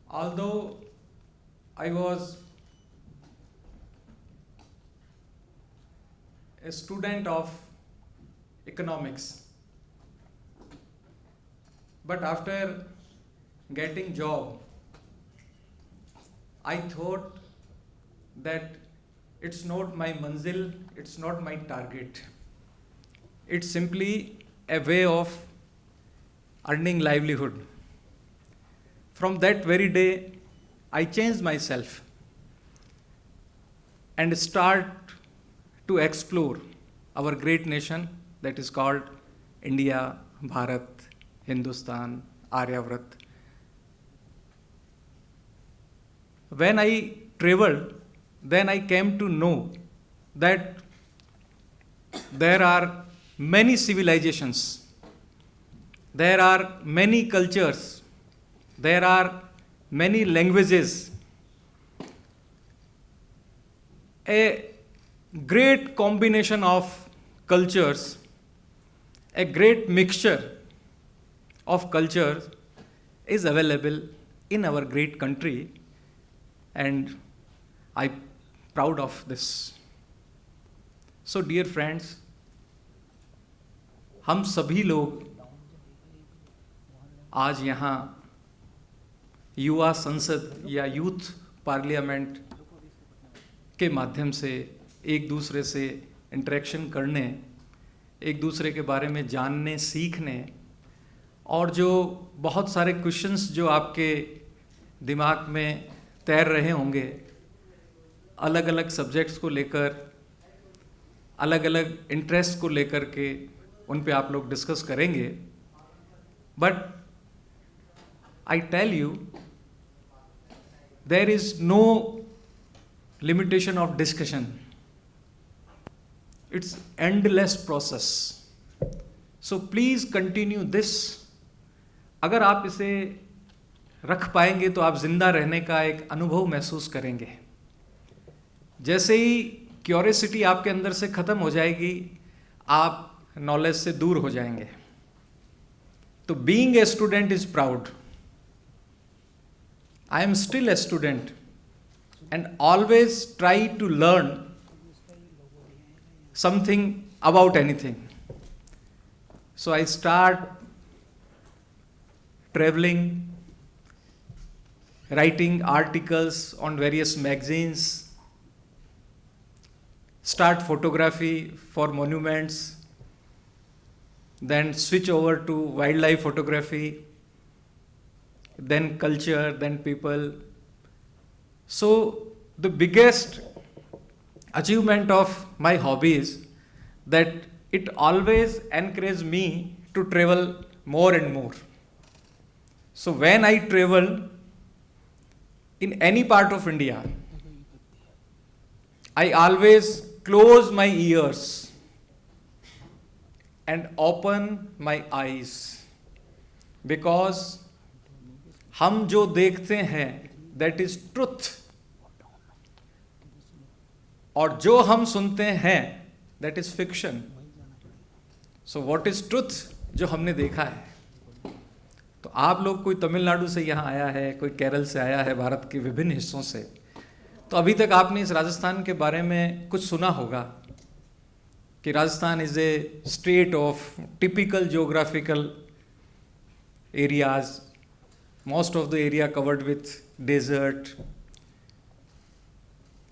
Although I was a student of economics, but after getting job, I thought that it's not my manzil, it's not my target. It's simply a way of earning livelihood. From that very day, I changed myself and start to explore our great nation that is called India, Bharat, Hindustan, Aryavrat. When I traveled, then I came to know that there are many civilizations, there are many cultures, there are many languages, a great combination of cultures, a great mixture of cultures is available in our great country, and I'm proud of this. So dear friends, हम सभी लोग आज यहाँ युवा संसद या youth parliament के माध्यम से एक दूसरे से इंटरेक्शन करने, एक दूसरे के बारे में जानने, सीखने, और जो बहुत सारे क्वेश्चंस जो आपके दिमाग में तैर रहे होंगे अलग अलग सब्जेक्ट्स को लेकर, अलग अलग इंटरेस्ट को लेकर के, उन पे आप लोग डिस्कस करेंगे. But I tell you, there is no limitation of discussion. It's endless process. So please continue this. अगर आप इसे रख पाएंगे तो आप जिंदा रहने का एक अनुभव महसूस करेंगे. जैसे ही क्यूरियोसिटी आपके अंदर से खत्म हो जाएगी, आप नॉलेज से दूर हो जाएंगे. तो being a student is proud. I am still a student and always try to learn something about anything. So I start traveling, writing articles on various magazines, start photography for monuments, then switch over to wildlife photography, then culture, then people. So the biggest achievement of my hobby is that it always encourages me to travel more and more. So when I travel in any part of India, I always close my ears and open my eyes, because हम जो देखते हैं that is truth, और जो हम सुनते हैं that is fiction. So what is truth? जो हमने देखा है. तो आप लोग, कोई तमिलनाडु से यहाँ आया है, कोई केरल से आया है, भारत के विभिन्न हिस्सों से, तो अभी तक आपने इस राजस्थान के बारे में कुछ सुना होगा कि Rajasthan is a state of typical geographical areas, most of the area covered with desert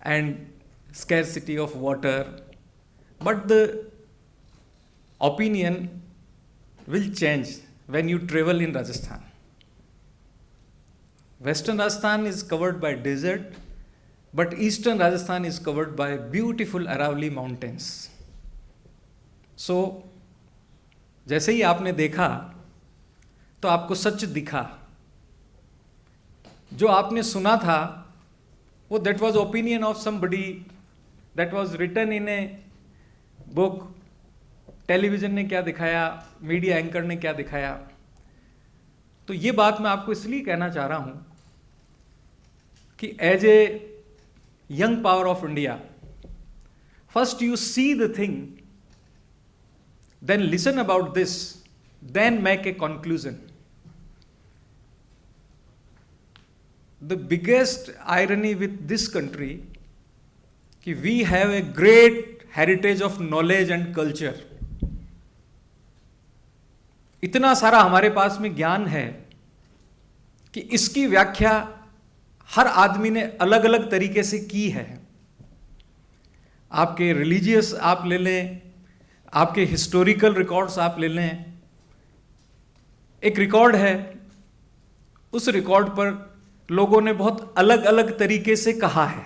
and scarcity of water. But the opinion will change when you travel in Rajasthan. Western Rajasthan is covered by desert, but eastern Rajasthan is covered by beautiful Aravalli mountains. So जैसे ही आपने देखा तो आपको सच दिखा. जो आपने सुना था वो that was opinion of somebody, that was written in a book. Television ने क्या दिखाया, मीडिया एंकर ने क्या दिखाया. तो ये बात मैं आपको इसलिए कहना चाह रहा हूँ कि as a young power of India, first you see the thing, then listen about this, then make a conclusion. the biggest irony with this country कि we have a great heritage of knowledge and culture. इतना सारा हमारे पास में ज्ञान है कि इसकी व्याख्या हर आदमी ने अलग अलग तरीके से की है. आपके रिलीजियस आप ले लें, आपके हिस्टोरिकल रिकॉर्ड्स आप ले लें. एक रिकॉर्ड है, उस रिकॉर्ड पर लोगों ने बहुत अलग अलग तरीके से कहा है.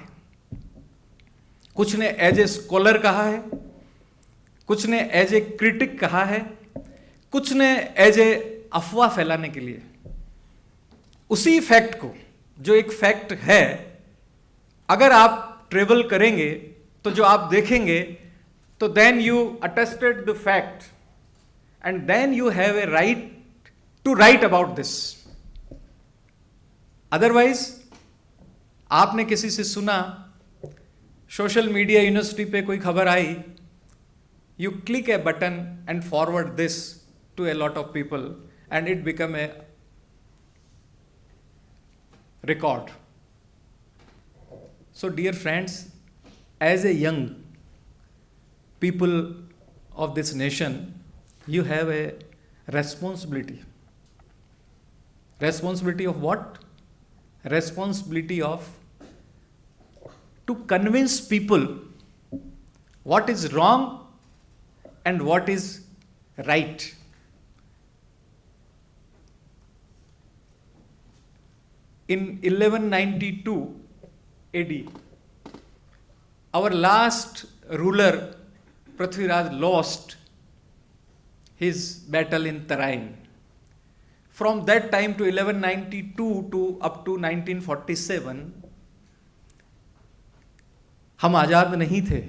कुछ ने एज ए स्कॉलर कहा है, कुछ ने एज ए क्रिटिक कहा है, कुछ ने एज ए अफवाह फैलाने के लिए. उसी फैक्ट को, जो एक फैक्ट है, अगर आप ट्रेवल करेंगे तो जो आप देखेंगे, तो then you attested the fact and then you have a right to write about this. Otherwise आपने किसी से सुना, सोशल मीडिया यूनिवर्सिटी पे कोई खबर आई, you click a button and forward this to a lot of people and it become a record. So dear friends, as a young people of this nation, you have a responsibility. Responsibility of what? Responsibility of to convince people what is wrong and what is right. In 1192 AD, our last ruler Prithviraj lost his battle in Tarain. From that time to 1192 to up to 1947, हम आजाद नहीं थे.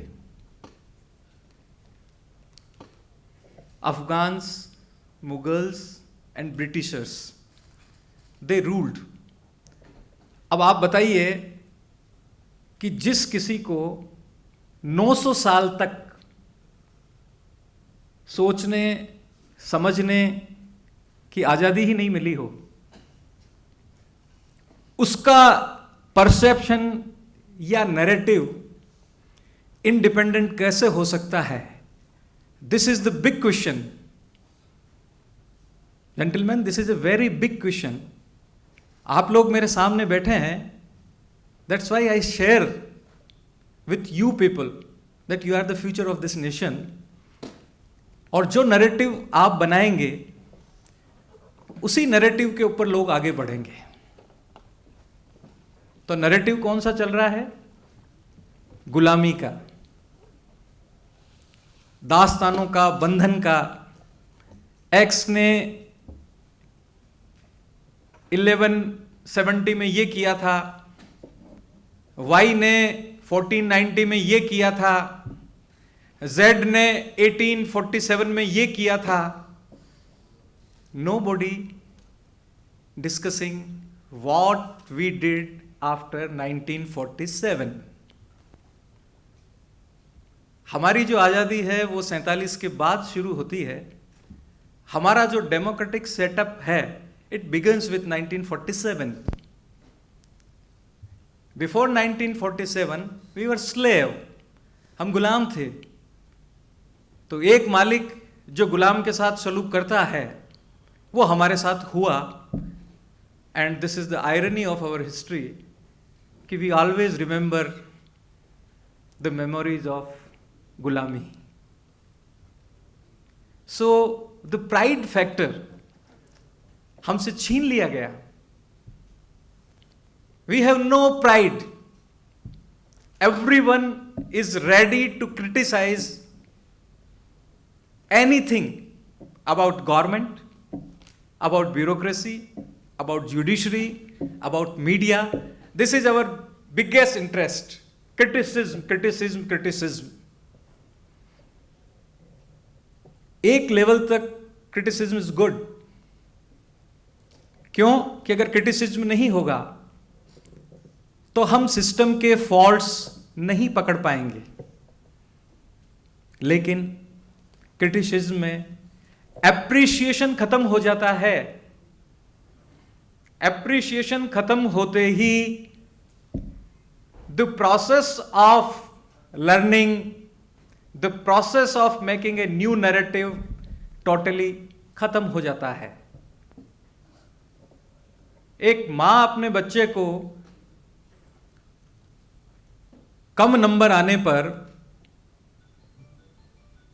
Afghans, Mughals and Britishers, they ruled. अब आप बताइए कि जिस किसी को 900 साल तक सोचने समझने की आजादी ही नहीं मिली हो, उसका परसेप्शन या नैरेटिव इंडिपेंडेंट कैसे हो सकता है? This is the big question. Gentleman, this is a very big question. आप लोग मेरे सामने बैठे हैं, that's why I share with you people that you are the future of this nation. और जो नैरेटिव आप बनाएंगे, उसी नैरेटिव के ऊपर लोग आगे बढ़ेंगे. तो नैरेटिव कौन सा चल रहा है? गुलामी का, दास्तानों का, बंधन का. एक्स ने 1170 में ये किया था, वाई ने 1490 में ये किया था, जेड ने 1847 में ये किया था. Nobody discussing what we did after 1947. हमारी जो आज़ादी है वो 47 के बाद शुरू होती है. हमारा जो डेमोक्रेटिक सेटअप है, it begins with 1947. Before 1947, we were slave. हम गुलाम थे. तो एक मालिक जो गुलाम के साथ सलूक करता है, वो हमारे साथ हुआ. And this is the irony of our history कि we always remember the memories of गुलामी. सो द प्राइड फैक्टर हमसे छीन लिया गया. We have no pride. Everyone is ready to criticise anything about government, about bureaucracy, about judiciary, about media. This is our biggest interest. Criticism, criticism, criticism. एक level तक criticism is good. क्यों? कि अगर criticism नहीं होगा तो हम system के फॉल्ट्स नहीं पकड़ पाएंगे. लेकिन क्रिटिसिज्म में एप्रिशिएशन खत्म हो जाता है. एप्रिशिएशन खत्म होते ही the process of learning, the process of making a new narrative totally खत्म हो जाता है। एक मां अपने बच्चे को कम नंबर आने पर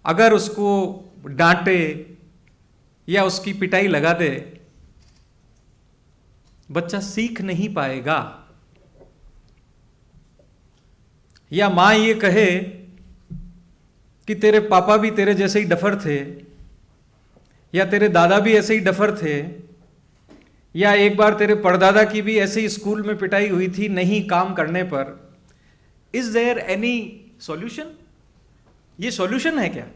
अगर उसको डांटे या उसकी पिटाई लगा दे, बच्चा सीख नहीं पाएगा। या मां ये कहे कि तेरे पापा भी तेरे जैसे ही डफर थे, या तेरे दादा भी ऐसे ही डफर थे, या एक बार तेरे परदादा की भी ऐसे ही स्कूल में पिटाई हुई थी नहीं काम करने पर। Is there any solution? ये सॉल्यूशन है क्या?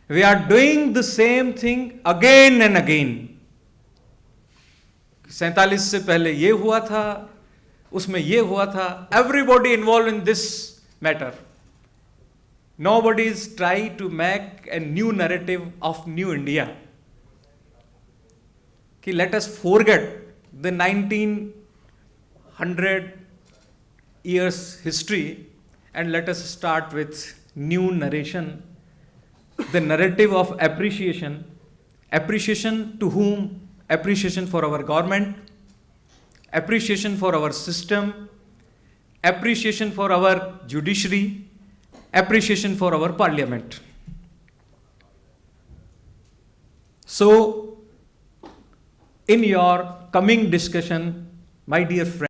We are doing the same thing again and again. 47 से पहले ये हुआ था, उसमें ये हुआ था। Everybody involve in this matter. Nobody is trying to make a new narrative of new India. कि let us forget the 1900 years history and let us start with new narration, the narrative of appreciation. Appreciation to whom? Appreciation for our government, appreciation for our system, appreciation for our judiciary, appreciation for our parliament. So, in your coming discussion, my dear friends,